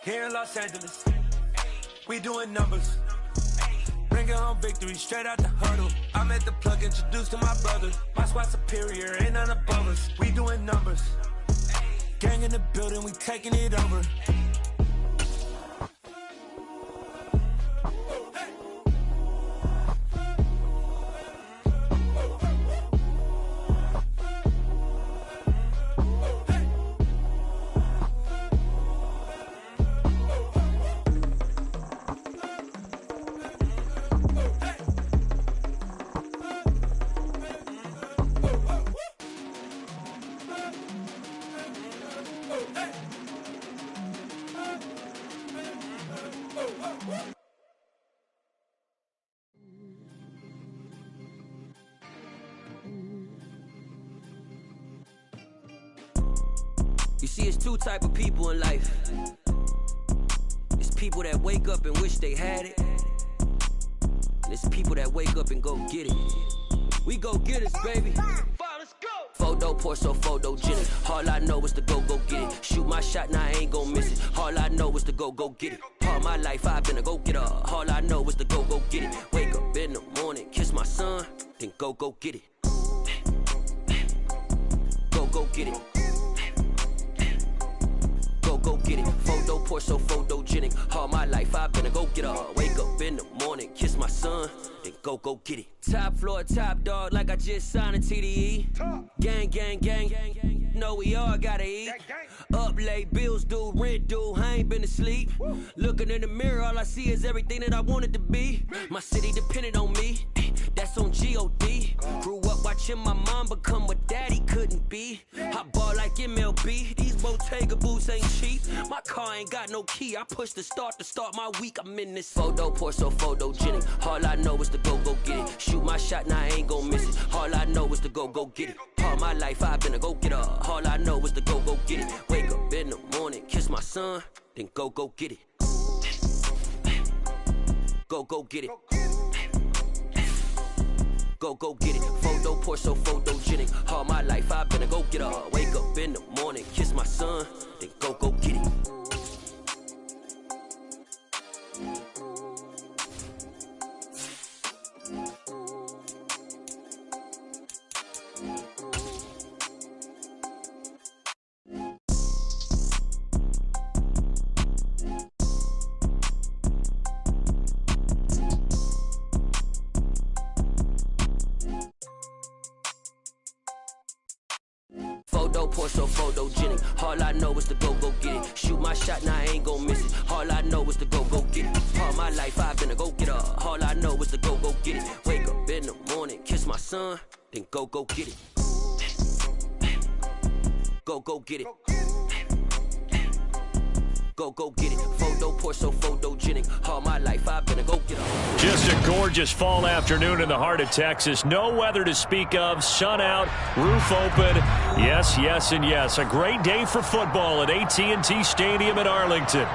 Here in Los Angeles, we doing numbers. Bringing home victory straight out the huddle. I'm at the plug, introduced to my brother. My squad superior, ain't none above us. We doing numbers. Gang in the building, we taking it over. You see, it's two type of people in life. It's people that wake up and wish they had it, and it's people that wake up and go get it. We go get it, baby. Let's go. Photo pour so photogenic. All I know is to go get it. Shoot my shot, now I ain't gon' miss it. All I know is to go get it. All my life I've been a go getter. All I know is to go get it. Wake up in the morning, kiss my son, then go get it. Go get it. Go get it. Photo pour so photogenic. All my life I've been a go getter. Wake up in the morning, kiss my son, then go get it. Top floor, top dog, like I just signed a TDE. Gang, gang, gang, gang, gang. Know we all gotta eat. Up late, bills due, rent due, I ain't been asleep. Looking in the mirror, all I see is everything that I wanted to be. My city depended on me, that's on G.O.D. Grew up watching my mom become what daddy couldn't be. I ball like MLB, these Bottega boots ain't cheap. My car ain't got no key, I push the start to start my week. I'm in this photo pour so photogenic. All I know is to go get it. Shoot my shot, now I ain't gon' miss it. All I know is to go get it. All my life I've been a go getter. All I know is to go get it. Wake up in the morning, kiss my son, then go get it. Go get it. Go get it. Photo pour so photogenic. All my life I've been a go getter. Wake up in the morning, kiss my son, then go get it. Photo pour so photogenic. All I know is to go get it. Shoot my shot, now I ain't gon' miss it. All I know is to go get it. All my life I've been a go getter. All I know is to go get it. Wake up in the morning, kiss my son, then go get it. Go get it. Go get it. Photo pour so photogenic. All my life I've been a go getter. Just a gorgeous fall afternoon in the heart of Texas. No weather to speak of. Sun out, roof open. Yes, yes, and yes. A great day for football at AT&T Stadium in Arlington.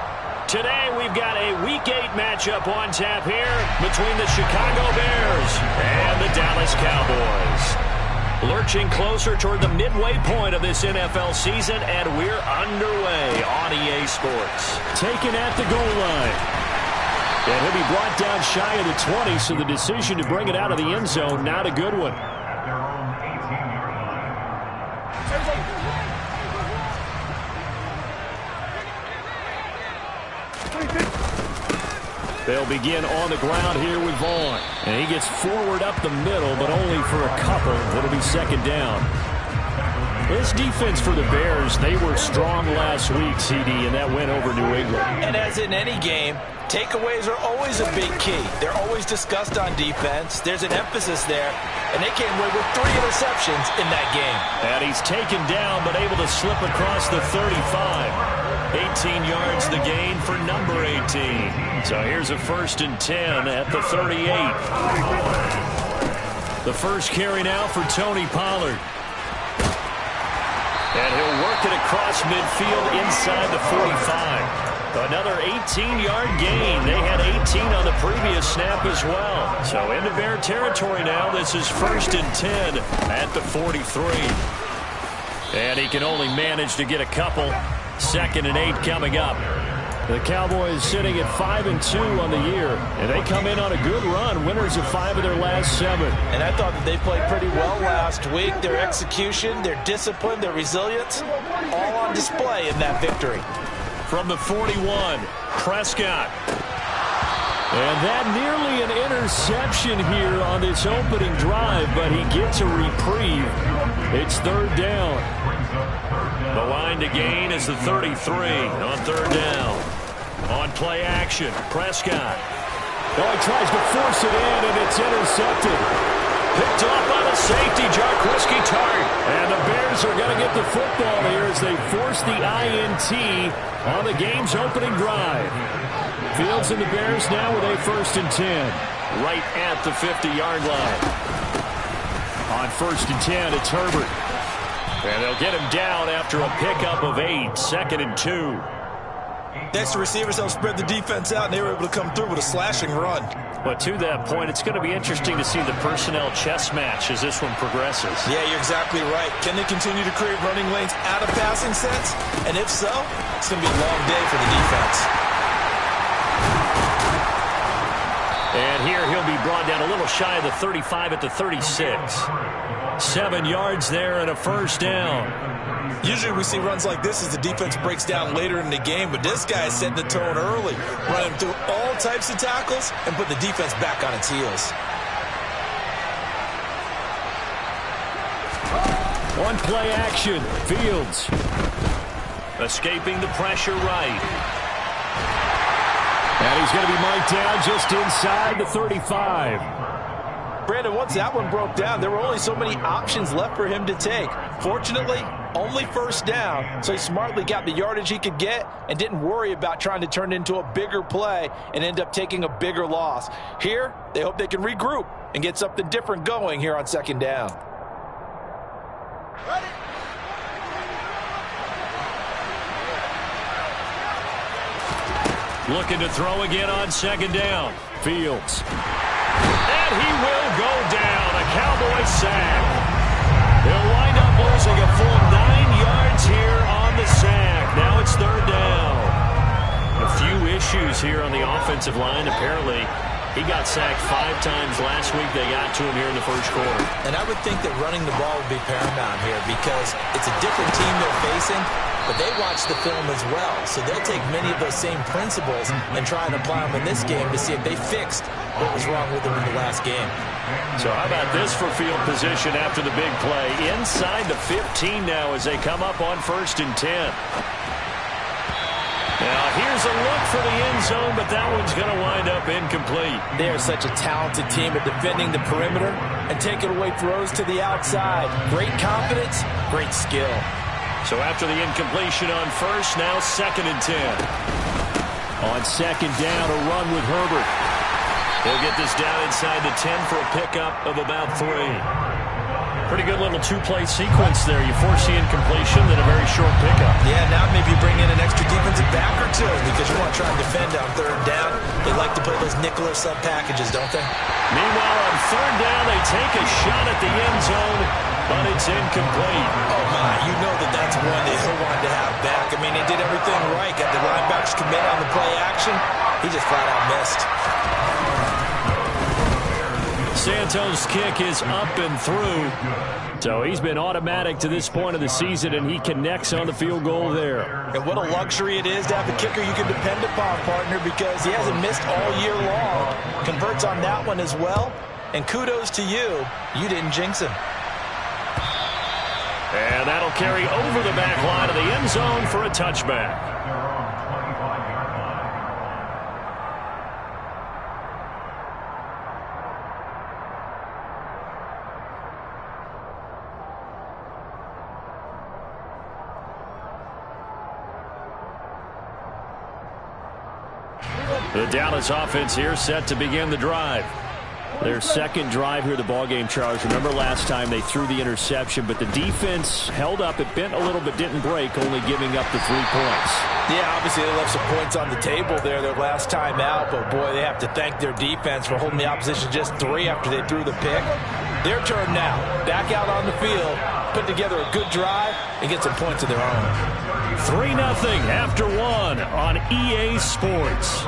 Today we've got a Week 8 matchup on tap here between the Chicago Bears and the Dallas Cowboys. Lurching closer toward the midway point of this NFL season, and we're underway on EA Sports. Taken at the goal line. And he'll be brought down shy of the 20, so the decision to bring it out of the end zone, not a good one. They'll begin on the ground here with Vaughn. And he gets forward up the middle, but only for a couple. It'll be second down. This defense for the Bears, they were strong last week, CD, and that went over New England. And as in any game, takeaways are always a big key. They're always discussed on defense. There's an emphasis there, and they came away with 3 interceptions in that game. And he's taken down, but able to slip across the 35. 18 yards the gain for number 18. So here's a 1st and 10 at the 38. The first carry now for Tony Pollard. And he'll work it across midfield inside the 45. Another 18-yard gain. They had 18 on the previous snap as well. So into Bear territory now. This is 1st and 10 at the 43. And he can only manage to get a couple. 2nd and 8 coming up. The Cowboys sitting at 5-2 on the year, and they come in on a good run, winners of 5 of their last 7. And I thought that they played pretty well last week. Their execution, their discipline, their resilience, all on display in that victory. From the 41, Prescott. And that nearly an interception here on this opening drive, but he gets a reprieve. It's 3rd down. The line to gain is the 33 on 3rd down. On play action, Prescott. Oh, he tries to force it in, and it's intercepted. Picked off by the safety, Jaquiski Tartt. And the Bears are going to get the football here as they force the INT on the game's opening drive. Fields and the Bears now with a 1st and 10. Right at the 50-yard line. On 1st and 10, it's Herbert. And they'll get him down after a pickup of 8, 2nd and 2. Next, the receivers help spread the defense out, and they were able to come through with a slashing run. But to that point, it's going to be interesting to see the personnel chess match as this one progresses. Yeah, you're exactly right. Can they continue to create running lanes out of passing sets? And if so, it's going to be a long day for the defense. And here he'll be brought down a little shy of the 35 at the 36. 7 yards there and a 1st down. Usually we see runs like this as the defense breaks down later in the game, but this guy is setting the tone early, running through all types of tackles and put the defense back on its heels. One play action, Fields. Escaping the pressure right. And he's going to be marked down just inside the 35. Brandon, once that one broke down, there were only so many options left for him to take. Fortunately, only 1st down, so he smartly got the yardage he could get and didn't worry about trying to turn it into a bigger play and end up taking a bigger loss. Here, they hope they can regroup and get something different going here on 2nd down. Ready. Looking to throw again on 2nd down. Fields. And he will go down. A Cowboy sack. He'll wind up losing a full 9 yards here on the sack. Now it's 3rd down. A few issues here on the offensive line. Apparently, he got sacked 5 times last week. They got to him here in the 1st quarter. And I would think that running the ball would be paramount here because it's a different team they're facing, but they watch the film as well. So they'll take many of those same principles and try and apply them in this game to see if they fixed what was wrong with them in the last game. So how about this for field position after the big play? Inside the 15 now as they come up on 1st and 10. Now here's a look for the end zone, but that one's going to wind up incomplete. They are such a talented team at defending the perimeter and taking away throws to the outside. Great confidence, great skill. So after the incompletion on 1st, now 2nd and 10. On 2nd down, a run with Herbert. He'll get this down inside the 10 for a pickup of about 3. Pretty good little 2-play sequence there. You force the incompletion, then a very short pickup. Yeah, now maybe you bring in an extra defensive back or 2 because you want to try and defend on 3rd down. They like to play those nickel or sub packages, don't they? Meanwhile, on 3rd down, they take a shot at the end zone, but it's incomplete. Oh, my, you know that that's one that he'll want to have back. I mean, they did everything right. Got the linebackers commit on the play action. He just flat out missed. Santos' kick is up and through. So he's been automatic to this point of the season, and he connects on the field goal there. And what a luxury it is to have a kicker you can depend upon, partner, because he hasn't missed all year long. Converts on that one as well. And kudos to you. You didn't jinx him. And that'll carry over the back line of the end zone for a touchback. The Dallas offense here set to begin the drive. Their 2nd drive here, the ballgame, Charles. Remember last time they threw the interception, but the defense held up. It bent a little but didn't break, only giving up the 3 points. Yeah, obviously they left some points on the table there their last time out, but boy, they have to thank their defense for holding the opposition just 3 after they threw the pick. Their turn now. Back out on the field, put together a good drive, and get some points of their own. 3-0 after 1 on EA Sports.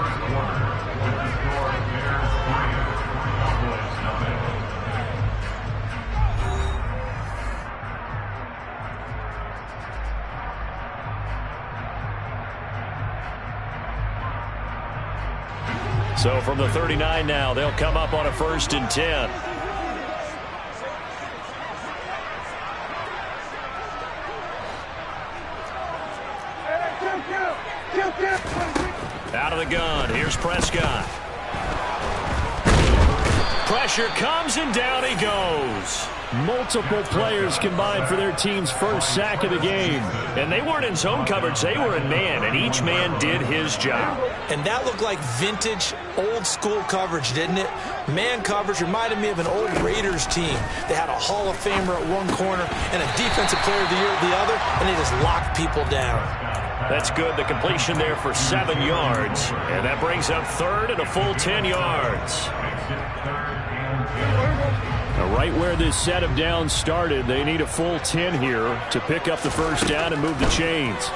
So from the 39 now, they'll come up on a 1st and 10. Out of the gun, here's Prescott. Pressure comes and down he goes. Multiple players combined for their team's first sack of the game. And they weren't in zone coverage, they were in man, and each man did his job. And that looked like vintage, old-school coverage, didn't it? Man coverage reminded me of an old Raiders team. They had a Hall of Famer at one corner and a Defensive Player of the Year at the other, and they just locked people down. That's good. The completion there for 7 yards. And that brings up 3rd and a full 10 yards. Now, right where this set of downs started, they need a full 10 here to pick up the 1st down and move the chains.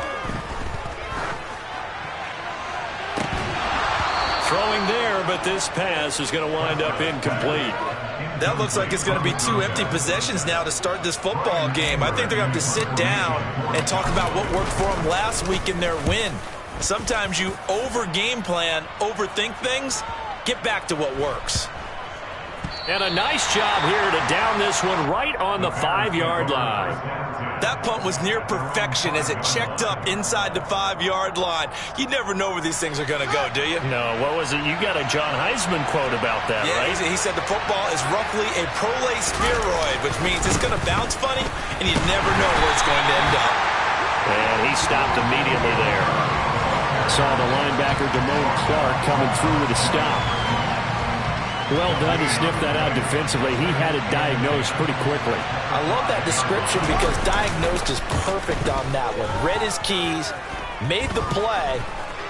Throwing there, but this pass is going to wind up incomplete. That looks like it's going to be 2 empty possessions now to start this football game. I think they're going to have to sit down and talk about what worked for them last week in their win. Sometimes you over-game plan, overthink things. Get back to what works. And a nice job here to down this one right on the 5-yard line. That punt was near perfection as it checked up inside the 5-yard line. You never know where these things are going to go, do you? No, what was it? You got a John Heisman quote about that, yeah, right? He said the football is roughly a prole spheroid, which means it's going to bounce funny, and you never know where it's going to end up. And he stopped immediately there. Saw the linebacker Damone Clark coming through with a stop. Well done to sniff that out defensively. He had it diagnosed pretty quickly. I love that description because diagnosed is perfect on that one. Read his keys, made the play,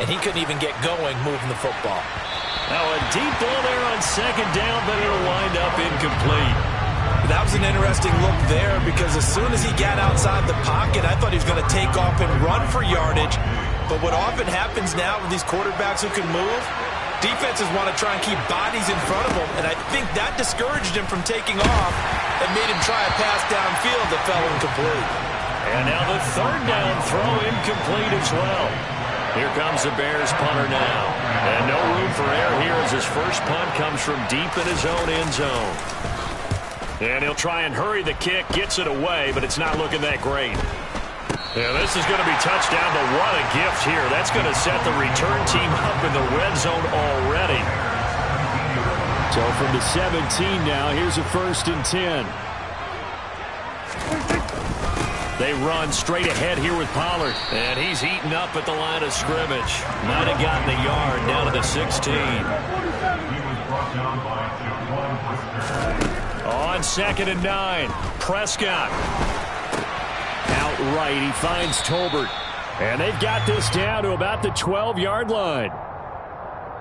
and he couldn't even get going moving the football. Now a deep ball there on 2nd down, but it'll wind up incomplete. That was an interesting look there because as soon as he got outside the pocket, I thought he was going to take off and run for yardage. But what often happens now with these quarterbacks who can move, defenses want to try and keep bodies in front of him, and I think that discouraged him from taking off and made him try a pass downfield that fell incomplete. And now the 3rd down throw incomplete as well. Here comes the Bears punter now. And no room for error here as his first punt comes from deep in his own end zone. And he'll try and hurry the kick, gets it away, but it's not looking that great. Yeah, this is going to be touchdown, but what a gift here. That's going to set the return team up in the red zone already. So from the 17 now, here's a 1st and 10. They run straight ahead here with Pollard, and he's eaten up at the line of scrimmage. Might have gotten a yard down to the 16. On 2nd and 9, Prescott. Outright, he finds Tolbert. And they've got this down to about the 12-yard line.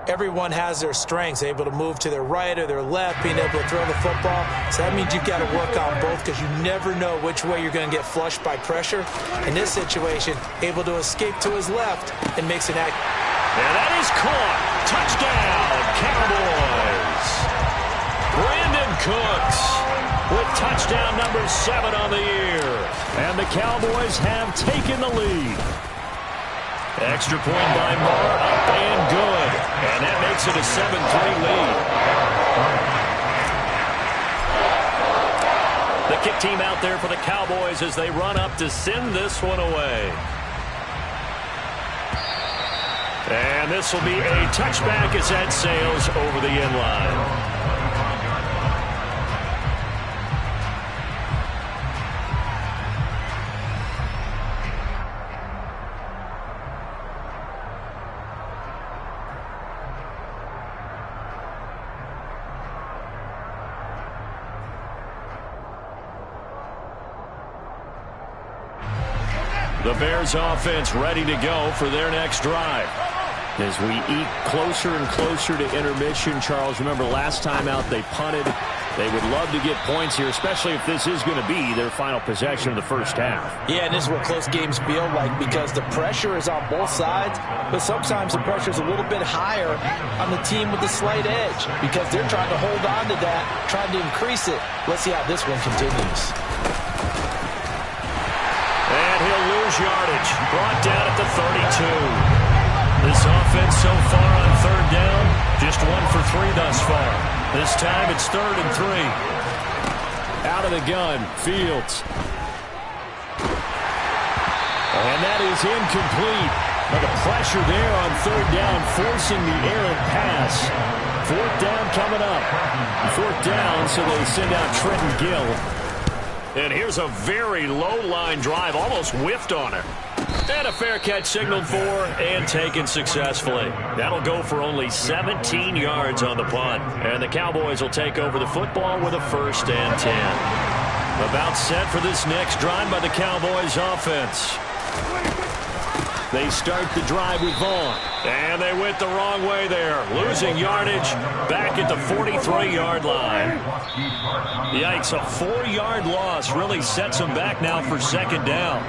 Everyone has their strengths, able to move to their right or their left, being able to throw the football. So that means you've got to work on both because you never know which way you're going to get flushed by pressure. In this situation, able to escape to his left and makes an act. And that is caught. Touchdown, Cowboys. Brandon Cooks with touchdown number 7 on the year. And the Cowboys have taken the lead. Extra point by Moore, up and good. And that makes it a 7-3 lead. The kick team out there for the Cowboys as they run up to send this one away. And this will be a touchback as that sails over the end line. The Bears offense ready to go for their next drive. As we eat closer and closer to intermission, Charles, remember last time out they punted. They would love to get points here, especially if this is going to be their final possession of the first half. Yeah, and this is what close games feel like because the pressure is on both sides, but sometimes the pressure is a little bit higher on the team with the slight edge because they're trying to hold on to that, trying to increase it. Let's see how this one continues. And he'll lose yardage. Brought down at the 32. This offense so far on third down, just 1 for 3 thus far. This time it's 3rd and 3. Out of the gun, Fields. And that is incomplete. But the pressure there on third down, forcing the errant pass. 4th down coming up. 4th down, so they send out Trenton Gill. And here's a very low-line drive, almost whiffed on it. And a fair catch signaled for and taken successfully. That'll go for only 17 yards on the punt. And the Cowboys will take over the football with a 1st and 10. About set for this next drive by the Cowboys offense. They start the drive with Vaughn. And they went the wrong way there. Losing yardage back at the 43-yard line. Yikes, a 4-yard loss really sets them back now for 2nd down.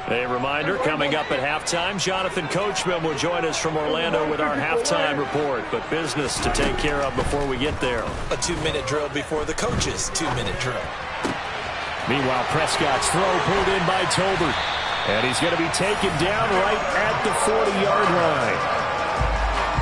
A reminder, coming up at halftime, Jonathan Coachman will join us from Orlando with our halftime report. But business to take care of before we get there. A 2-minute drill before the coach's 2-minute drill. Meanwhile, Prescott's throw pulled in by Tolbert. And he's going to be taken down right at the 40-yard line.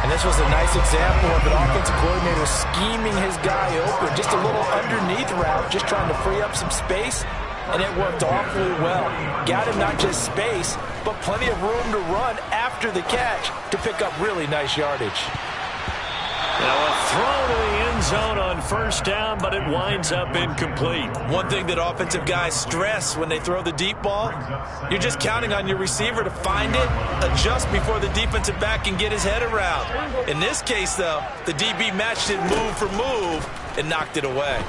And this was a nice example of an offensive coordinator scheming his guy open. Just a little underneath route, just trying to free up some space. And it worked awfully well. Got him not just space, but plenty of room to run after the catch to pick up really nice yardage. Now a throw to the end zone on 1st down, but it winds up incomplete. One thing that offensive guys stress when they throw the deep ball, you're just counting on your receiver to find it, adjust before the defensive back can get his head around. In this case, though, the DB matched it move for move and knocked it away.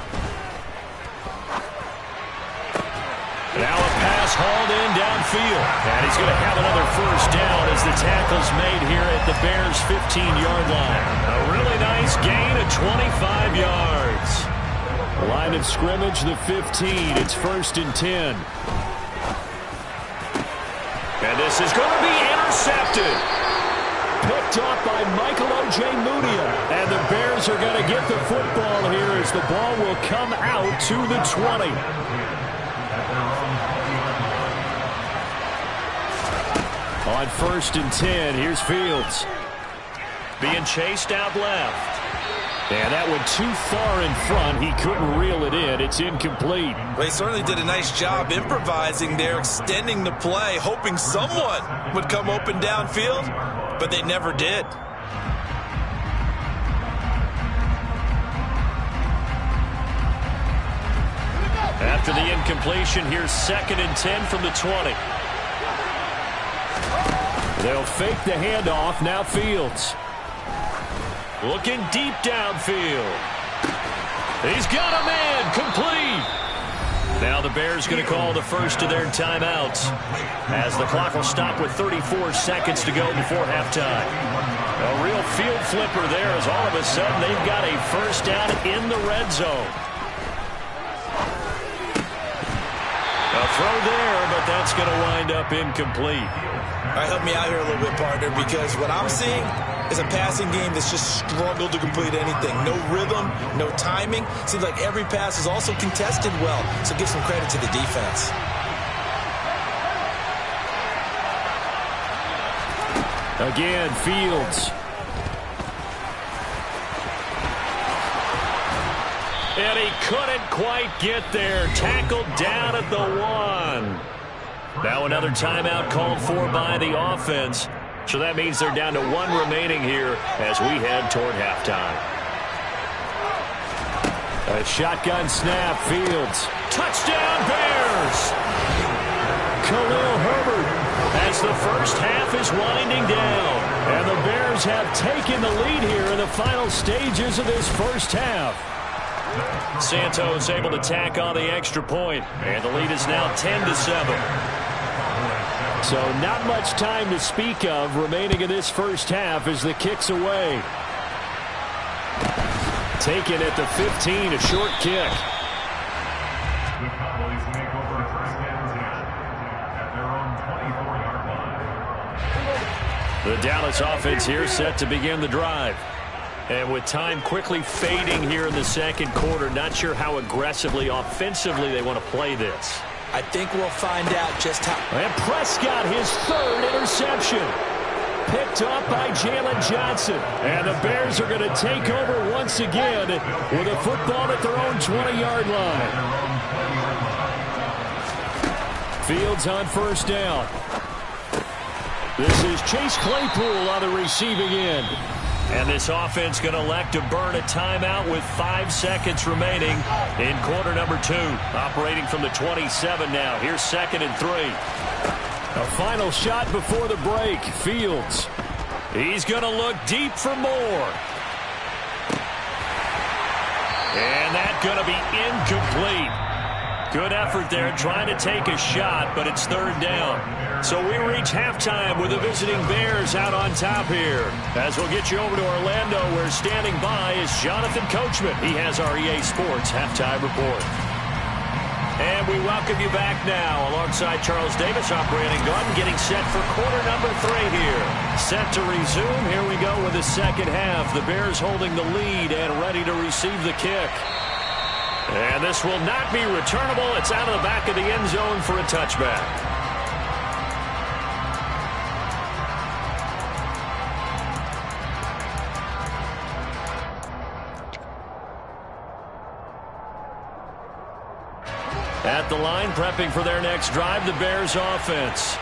Now a pass hauled in downfield. And he's going to have another 1st down as the tackle's made here at the Bears' 15-yard line. A really nice gain of 25 yards. Line of scrimmage, the 15. It's 1st and 10. And this is going to be intercepted. Picked off by Michael Ojemudia. And the Bears are going to get the football here as the ball will come out to the 20. On 1st and 10, here's Fields. Being chased out left. And that went too far in front. He couldn't reel it in. It's incomplete. Well, he certainly did a nice job improvising there, extending the play, hoping someone would come open downfield, but they never did. After the incompletion, here's 2nd and 10 from the 20. They'll fake the handoff. Now Fields. Looking deep downfield. He's got a man. Complete. Now the Bears going to call the first of their timeouts as the clock will stop with 34 seconds to go before halftime. A real field flipper there as all of a sudden they've got a 1st down in the red zone. A throw there, but that's going to wind up incomplete. All right, help me out here a little bit, partner, because what I'm seeing is a passing game that's just struggled to complete anything. No rhythm, no timing. Seems like every pass is also contested well, so give some credit to the defense. Again, Fields. And he couldn't quite get there. Tackled down at the 1. Now another timeout called for by the offense. So that means they're down to 1 remaining here as we head toward halftime. A shotgun snap, Fields. Touchdown, Bears! Khalil Herbert as the first half is winding down. And the Bears have taken the lead here in the final stages of this first half. Santos able to tack on the extra point, and the lead is now 10-7. So not much time to speak of remaining in this first half as the kick's away. Taken at the 15, a short kick. The Dallas offense here set to begin the drive. And with time quickly fading here in the second quarter, not sure how aggressively, offensively they want to play this. I think we'll find out just how. And Prescott, his third interception. Picked up by Jalen Johnson. And the Bears are going to take over once again with a football at their own 20-yard line. Fields on first down. This is Chase Claypool on the receiving end. And this offense going to elect to burn a timeout with 5 seconds remaining in quarter number 2. Operating from the 27 now. Here's 2nd and 3. A final shot before the break. Fields. He's going to look deep for more. And that's going to be incomplete. Good effort there trying to take a shot, but it's 3rd down. So we reach halftime with the visiting Bears out on top here. As we'll get you over to Orlando, where standing by is Jonathan Coachman. He has our EA Sports halftime report. And we welcome you back now alongside Charles Davis, operating gun, getting set for quarter number 3 here. Set to resume. Here we go with the second half. The Bears holding the lead and ready to receive the kick. And this will not be returnable. It's out of the back of the end zone for a touchback. At the line, prepping for their next drive, the Bears offense.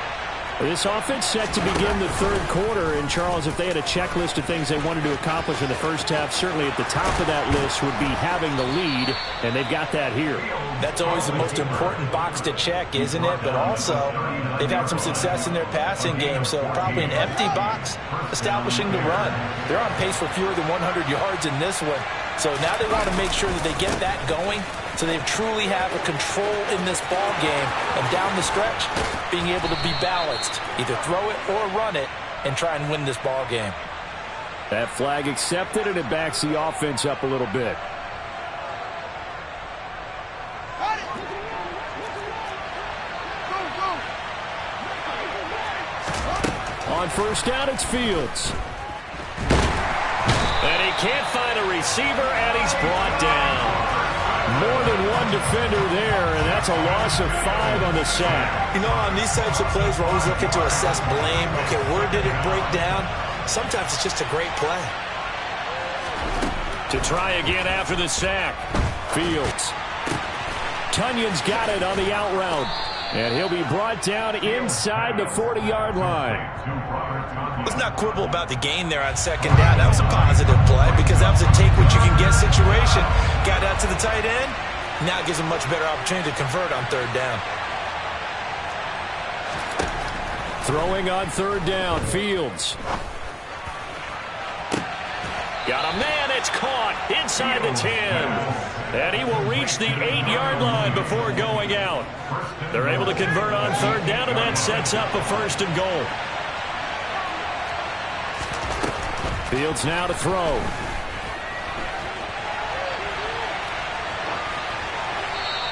This offense set to begin the 3rd quarter. And, Charles, if they had a checklist of things they wanted to accomplish in the first half, certainly at the top of that list would be having the lead, and they've got that here. That's always the most important box to check, isn't it? But also, they've had some success in their passing game, so probably an empty box establishing the run. They're on pace for fewer than 100 yards in this one. So now they want to make sure that they get that going so they truly have a control in this ball game, and down the stretch, being able to be balanced. Either throw it or run it and try and win this ball game. That flag accepted, and it backs the offense up a little bit. On first down, it's Fields. And he can't find a receiver, and he's brought down. More than one defender there, and that's a loss of 5 on the sack. You know, on these types of plays, we're always looking to assess blame. Okay, where did it break down? Sometimes it's just a great play. To try again after the sack. Fields. Tunyon's got it on the out route. And he'll be brought down inside the 40-yard line. Let's not quibble about the gain there on 2nd down. That was a positive play because that was a take-what-you-can-get situation. Got out to the tight end. Now it gives him much better opportunity to convert on 3rd down. Throwing on 3rd down, Fields. Got a man, it's caught inside the 10. And he will reach the 8-yard line before going out. They're able to convert on 3rd down, and that sets up a 1st and goal. Fields now to throw.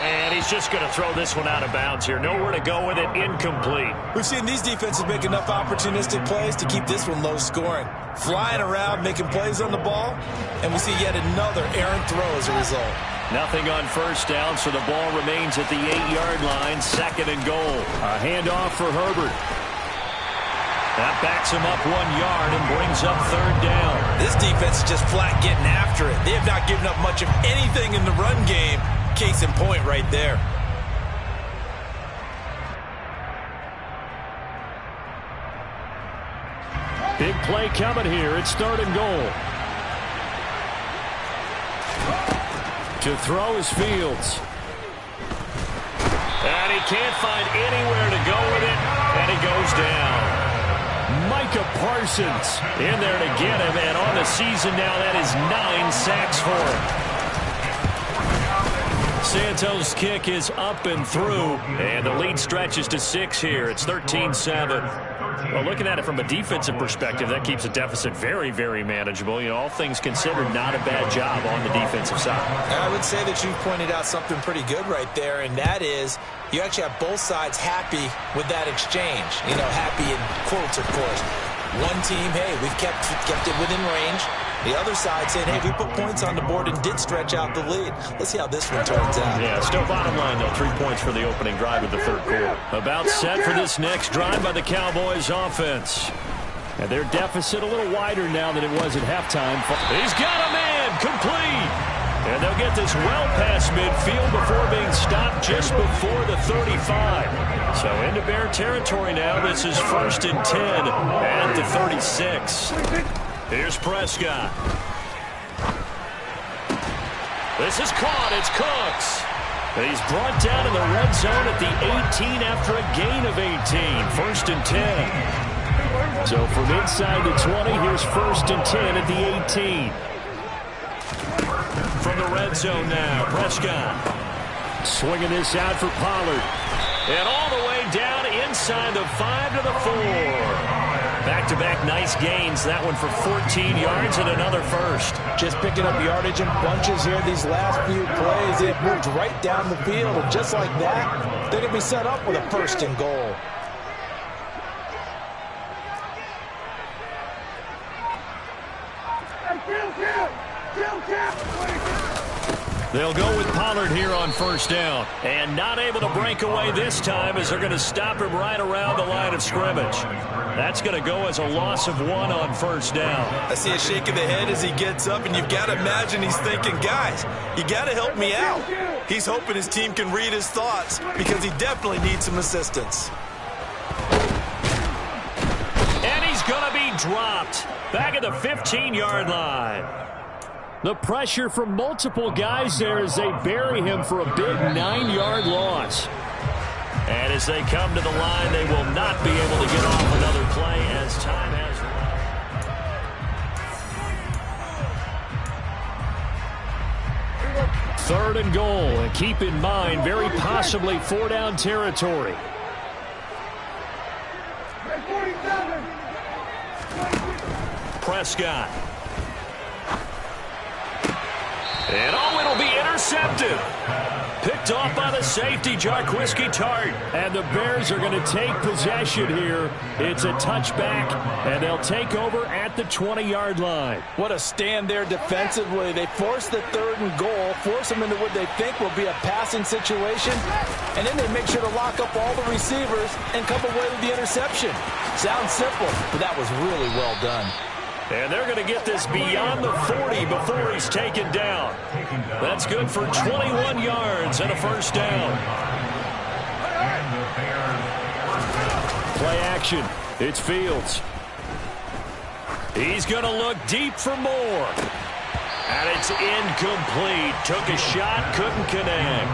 And he's just going to throw this one out of bounds here. Nowhere to go with it, incomplete. We've seen these defenses make enough opportunistic plays to keep this one low scoring. Flying around, making plays on the ball, and we see yet another errant throw as a result. Nothing on first down, so the ball remains at the 8-yard line, 2nd and goal. A handoff for Herbert. That backs him up 1 yard and brings up 3rd down. This defense is just flat getting after it. They have not given up much of anything in the run game. Case in point right there. Big play coming here. It's 3rd and goal. To throw is Fields. And he can't find anywhere to go with it, and he goes down. Micah Parsons in there to get him, and on the season now, that is 9 sacks for him. Santos' kick is up and through, and the lead stretches to 6 here. It's 13-7. Well, looking at it from a defensive perspective, that keeps the deficit very, very manageable. You know, all things considered, not a bad job on the defensive side. I would say that you've pointed out something pretty good right there, and that is you actually have both sides happy with that exchange. You know, happy in quotes, of course. One team, hey, we've kept it within range. The other side saying, hey, we put points on the board and did stretch out the lead. Let's see how this one turns out. Yeah, still bottom line, though, 3 points for the opening drive of the third quarter. About set for this next drive by the Cowboys offense. And their deficit a little wider now than it was at halftime. He's got a man, complete. And they'll get this well past midfield before being stopped just before the 35. So into Bear territory now. This is 1st and 10 at the 36. Here's Prescott. This is caught. It's Cooks. He's brought down in the red zone at the 18 after a gain of 18. 1st and 10. So from inside the 20, here's 1st and 10 at the 18. From the red zone now, Prescott. Swinging this out for Pollard. And all the way down inside the 5 to the 4. Back-to-back nice gains. That one for 14 yards and another first. Just picking up yardage in bunches here these last few plays. They've moved right down the field, and just like that, they're going to be set up with a 1st and goal. They'll go with Pollard here on 1st down. And not able to break away this time as they're going to stop him right around the line of scrimmage. That's going to go as a loss of 1 on 1st down. I see a shake of the head as he gets up, and you've got to imagine he's thinking, guys, you got to help me out. He's hoping his team can read his thoughts because he definitely needs some assistance. And he's going to be dropped back at the 15-yard line. The pressure from multiple guys there as they bury him for a big 9-yard loss. And as they come to the line, they will not be able to get off another play as time has run. 3rd and goal. And keep in mind, very possibly 4-down territory. Prescott. And it'll be intercepted. Picked off by the safety, Jarquiski Tart. And the Bears are going to take possession here. It's a touchback, and they'll take over at the 20-yard line. What a stand there defensively. They force the 3rd and goal, force them into what they think will be a passing situation, and then they make sure to lock up all the receivers and come away with the interception. Sounds simple, but that was really well done. And they're going to get this beyond the 40 before he's taken down. That's good for 21 yards and a 1st down. Play action. It's Fields. He's going to look deep for more. And it's incomplete. Took a shot, couldn't connect.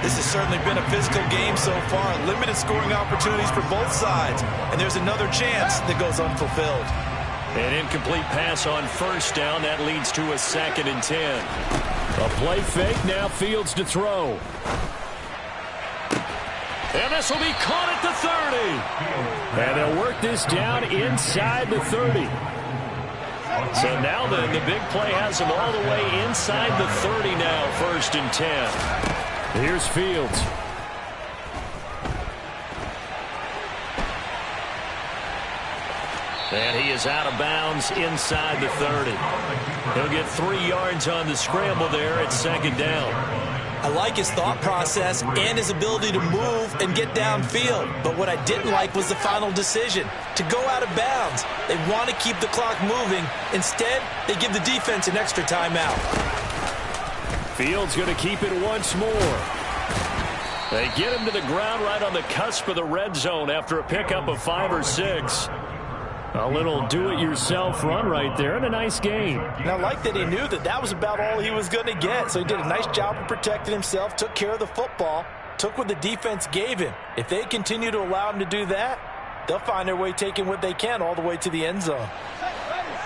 This has certainly been a physical game so far. Limited scoring opportunities for both sides. And there's another chance that goes unfulfilled. An incomplete pass on 1st down. That leads to a 2nd and 10. A play fake. Now Fields to throw. And this will be caught at the 30. And they'll work this down inside the 30. So now then, the big play has them all the way inside the 30 now. 1st and 10. Here's Fields. And he is out of bounds inside the 30. He'll get 3 yards on the scramble there at 2nd down. I like his thought process and his ability to move and get downfield. But what I didn't like was the final decision, to go out of bounds. They want to keep the clock moving. Instead, they give the defense an extra timeout. Fields going to keep it once more. They get him to the ground right on the cusp of the red zone after a pickup of 5 or 6. A little do-it-yourself run right there, and a nice game. And I like that he knew that that was about all he was going to get. So he did a nice job of protecting himself, took care of the football, took what the defense gave him. If they continue to allow him to do that, they'll find their way taking what they can all the way to the end zone.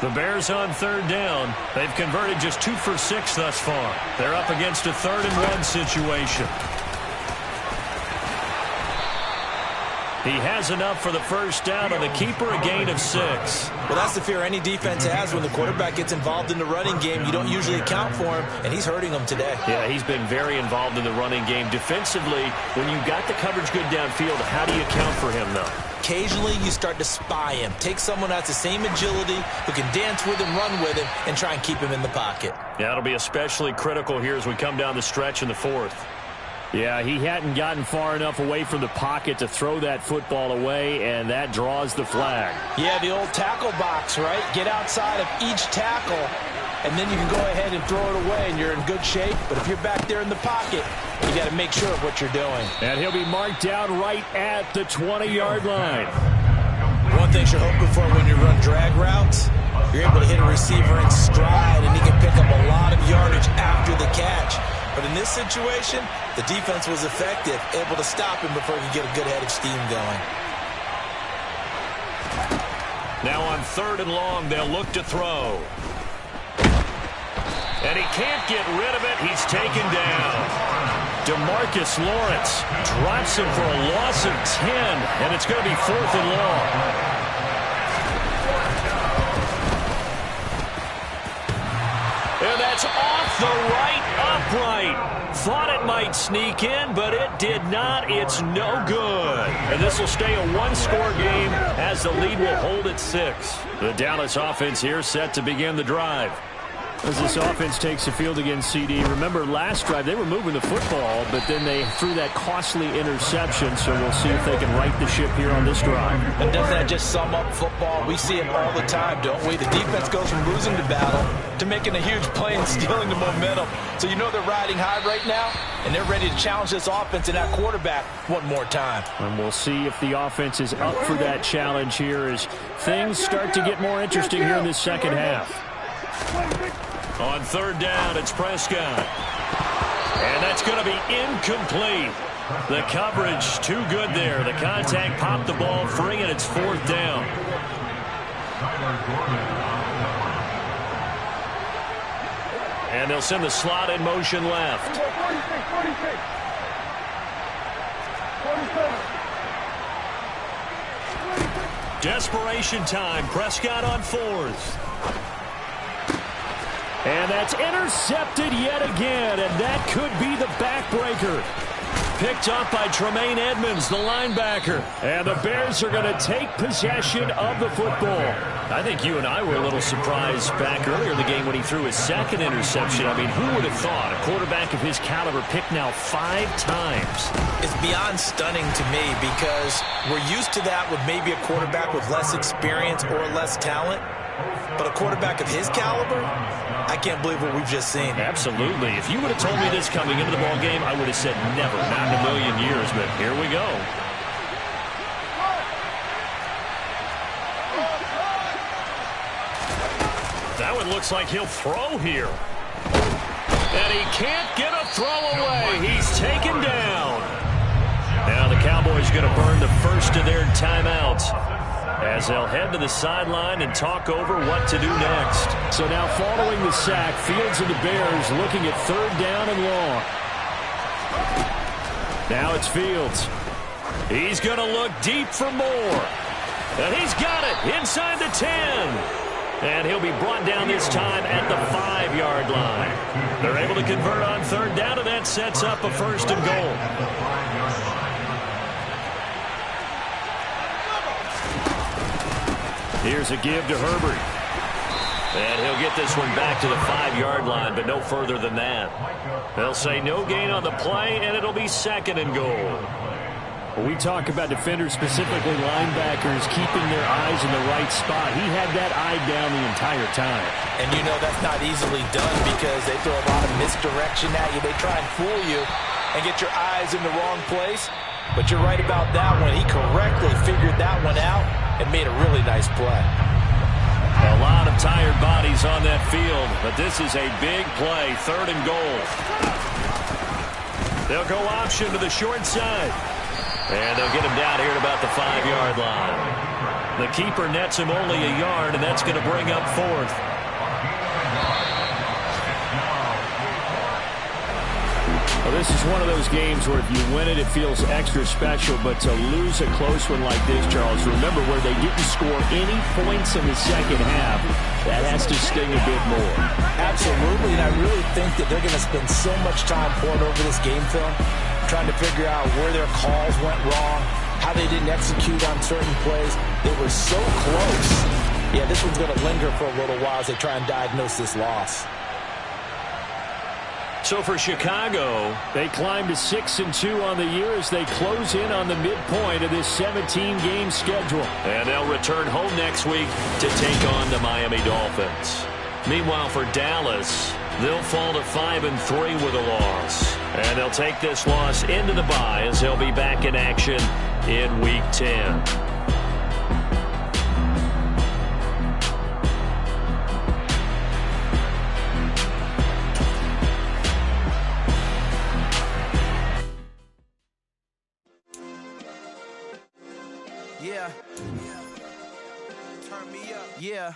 The Bears on 3rd down. They've converted just 2 for 6 thus far. They're up against a 3rd and 1 situation. He has enough for the first down on the keeper, a gain of 6. Well, that's the fear any defense has when the quarterback gets involved in the running game. You don't usually account for him, and he's hurting them today. Yeah, he's been very involved in the running game. Defensively, when you got the coverage good downfield, how do you account for him, though? Occasionally, you start to spy him. Take someone who has the same agility, who can dance with him, run with him, and try and keep him in the pocket. Yeah, it'll be especially critical here as we come down the stretch in the 4th. Yeah, he hadn't gotten far enough away from the pocket to throw that football away, and that draws the flag. Yeah, the old tackle box, right? Get outside of each tackle, and then you can go ahead and throw it away, and you're in good shape. But if you're back there in the pocket, you got to make sure of what you're doing. And he'll be marked down right at the 20-yard line. One thing you're hoping for when you run drag routes, you're able to hit a receiver in stride, and he can pick up a lot of yardage after the catch. But in this situation, the defense was effective, able to stop him before he could get a good head of steam going. Now on 3rd and long, they'll look to throw. And he can't get rid of it. He's taken down. DeMarcus Lawrence drops him for a loss of 10, and it's going to be 4th and long. And that's off the right upright. Thought it might sneak in, but it did not. It's no good. And this will stay a one-score game as the lead will hold at 6. The Dallas offense here set to begin the drive. As this offense takes the field against CD, remember last drive they were moving the football, but then they threw that costly interception, so we'll see if they can right the ship here on this drive. And doesn't that just sum up football? We see it all the time, don't we? The defense goes from losing the battle to making a huge play and stealing the momentum. So you know they're riding high right now, and they're ready to challenge this offense and that quarterback one more time. And we'll see if the offense is up for that challenge here as things start to get more interesting here in this second half. On 3rd down, it's Prescott. And that's going to be incomplete. The coverage too good there. The contact popped the ball free, and it's 4th down. And they'll send the slot in motion left. Desperation time. Prescott on 4th. And that's intercepted yet again, and that could be the backbreaker. Picked up by Tremaine Edmonds, the linebacker. And the Bears are going to take possession of the football. I think you and I were a little surprised back earlier in the game when he threw his 2nd interception. I mean, who would have thought a quarterback of his caliber picked now 5 times? It's beyond stunning to me because we're used to that with maybe a quarterback with less experience or less talent. But a quarterback of his caliber, I can't believe what we've just seen. Absolutely. If you would have told me this coming into the ball game, I would have said never, not in a million years. But here we go. That one looks like he'll throw here. And he can't get a throw away. He's taken down. Now the Cowboys going to burn the first of their timeouts as they'll head to the sideline and talk over what to do next. So now following the sack, Fields and the Bears looking at 3rd down and long. Now it's Fields. He's going to look deep for more. And he's got it inside the 10. And he'll be brought down this time at the 5-yard line. They're able to convert on 3rd down, and that sets up a 1st and goal. Here's a give to Herbert. And he'll get this one back to the 5-yard line, but no further than that. They'll say no gain on the play, and it'll be 2nd and goal. When we talk about defenders, specifically linebackers, keeping their eyes in the right spot, he had that eye down the entire time. And you know that's not easily done because they throw a lot of misdirection at you. They try and fool you and get your eyes in the wrong place. But you're right about that one. He correctly figured that one out and made a really nice play. A lot of tired bodies on that field, but this is a big play, 3rd and goal. They'll go option to the short side. And they'll get him down here at about the 5-yard line. The keeper nets him only a yard, and that's going to bring up 4th. Well, this is one of those games where if you win it, it feels extra special. But to lose a close one like this, Charles, remember where they didn't score any points in the second half, that has to sting a bit more. Absolutely, and I really think that they're going to spend so much time pouring over this game film, trying to figure out where their calls went wrong, how they didn't execute on certain plays. They were so close. Yeah, this one's going to linger for a little while as they try and diagnose this loss. So for Chicago, they climb to 6-2 on the year as they close in on the midpoint of this 17-game schedule. And they'll return home next week to take on the Miami Dolphins. Meanwhile, for Dallas, they'll fall to 5-3 with a loss. And they'll take this loss into the bye as they'll be back in action in Week 10. Yeah. Turn me up. Yeah.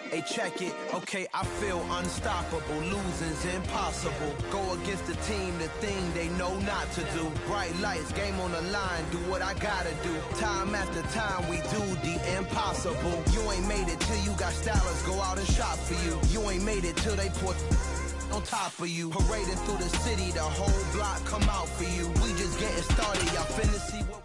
Hey, check it. Okay, I feel unstoppable. Losing's impossible. Go against the team, the thing they know not to do. Bright lights, game on the line. Do what I gotta do. Time after time, we do the impossible. You ain't made it till you got stylers go out and shop for you. You ain't made it till they put on top of you. Parading through the city, the whole block come out for you. We just getting started, y'all finna see what